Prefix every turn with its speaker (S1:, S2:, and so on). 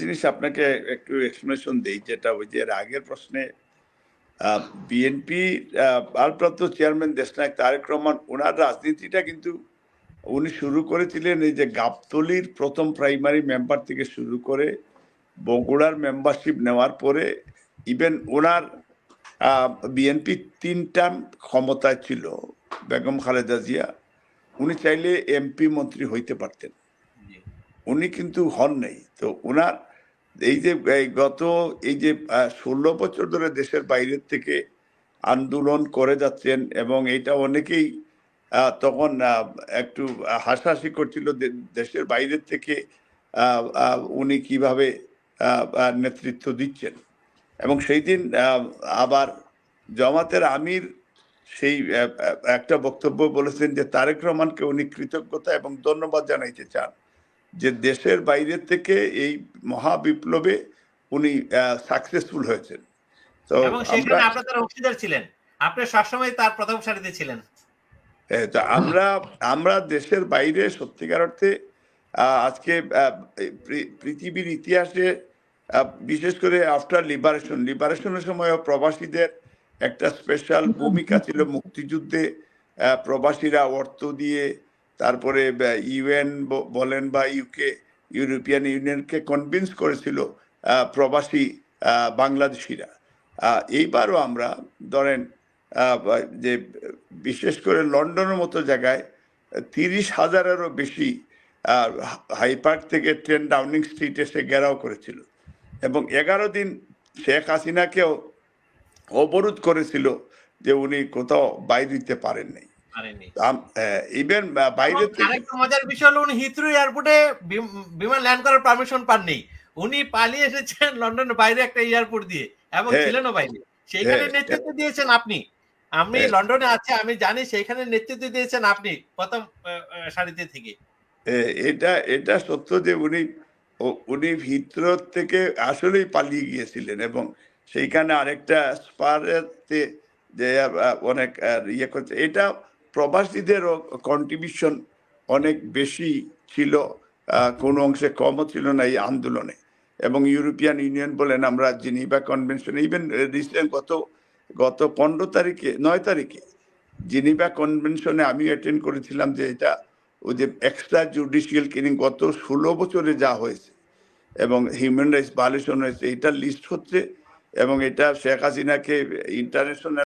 S1: জিনিস আপনাকে একটু এক্সপ্লেনেশন দেই, যেটা ওই যে এর আগের প্রশ্নে বিএনপি ভারপ্রাপ্ত চেয়ারম্যান দেশনায়ক তারেক রহমান ওনার রাজনীতিটা কিন্তু উনি শুরু করেছিলেন এই যে গাবতলীর প্রথম প্রাইমারি মেম্বার থেকে শুরু করে বগুড়ার মেম্বারশিপ নেওয়ার পরে ইভেন ওনার বিএনপি 3 টার্ম ক্ষমতায় ছিল, বেগম খালেদা জিয়া। উনি চাইলে এমপি মন্ত্রী হইতে পারতেন, উনি কিন্তু হন নাই। তো ওনার এই যে এই যে 16 বছর ধরে দেশের বাইরের থেকে আন্দোলন করে যাচ্ছেন, এবং এটা অনেকেই তখন একটু হাসাহাসি করছিল দেশের বাইরের থেকে উনি কিভাবে নেতৃত্ব দিচ্ছেন। এবং সেই দিন আবার জামাতের আমির সেই একটা বক্তব্য বলেছেন যে তারেক রহমানকে উনি কৃতজ্ঞতা এবং ধন্যবাদ জানাইতে চান যে দেশের বাইরে থেকে এই মহাবিপ্লবে উনি সাকসেসফুল হয়েছেন। তো
S2: এবং সেখানে আপনারা অংশীদার ছিলেন, আপনি সবসময় তার প্রথম সারিতে ছিলেন।
S1: তো আমরা দেশের বাইরে সত্যিকার অর্থে আজকে পৃথিবীর ইতিহাসে বিশেষ করে আফটার লিবারেশনের সময় প্রবাসীদের একটা স্পেশাল ভূমিকা ছিল মুক্তিযুদ্ধে। প্রবাসীরা অর্থ দিয়ে, তারপরে ইউএন বলেন বা ইউরোপিয়ান ইউনিয়নকে কনভিন্স করেছিল প্রবাসী বাংলাদেশিরা। এইবারও আমরা ধরেন যে বিশেষ করে লন্ডনের মতো জায়গায় 30,000-এরও বেশি হাই পার্ক থেকে ট্রেন ডাউনিং স্ট্রিট এসে ঘেরাও করেছিল, এবং 11 দিন শেখ হাসিনাকেও অবরোধ করেছিল যে উনি কোথাও বাইরে দিতে পারেন নাই। ইভেন বাইরে থেকে
S2: মজার বিষয় হলো উনি হিথ্রো এয়ারপোর্টে বিমান ল্যান্ড করার পারমিশন পাননি, উনি পালিয়ে এসেছেন লন্ডনের বাইরে একটা এয়ারপোর্ট দিয়ে, এবং ছিলেনও বাইরে। সেইখানে নেতৃত্ব দিয়েছেন আপনি। আমি লন্ডনে আছি, আমি জানি সেইখানে নেতৃত্ব দিয়েছেন আপনি প্রথম সারিতে থেকে।
S1: এটা সত্য যে উনি ভিতর থেকে আসলেই পালিয়ে গিয়েছিলেন, এবং সেইখানে আরেকটা স্পারেতে যে অনেক ইয়ে করছে। এটা প্রবাসীদেরও কন্ট্রিবিউশন অনেক বেশি ছিল, কোনো অংশে কমও ছিল না এই আন্দোলনে। এবং ইউরোপিয়ান ইউনিয়ন বলেন, আমরা জেনিভা কনভেনশন, ইভেন রিসেন্ট গত 15 তারিখে 9 তারিখে জেনিভা কনভেনশনে আমি অ্যাটেন্ড করেছিলাম, যে এটা ওই যে এক্সট্রা জুডিশিয়াল কিলিং গত 16 বছরে যা হয়েছে এবং হিউম্যান রাইটস ভায়োলেশন হয়েছে, এটা লিস্ট হচ্ছে, এবং এটা শেখ হাসিনাকে ইন্টারন্যাশনাল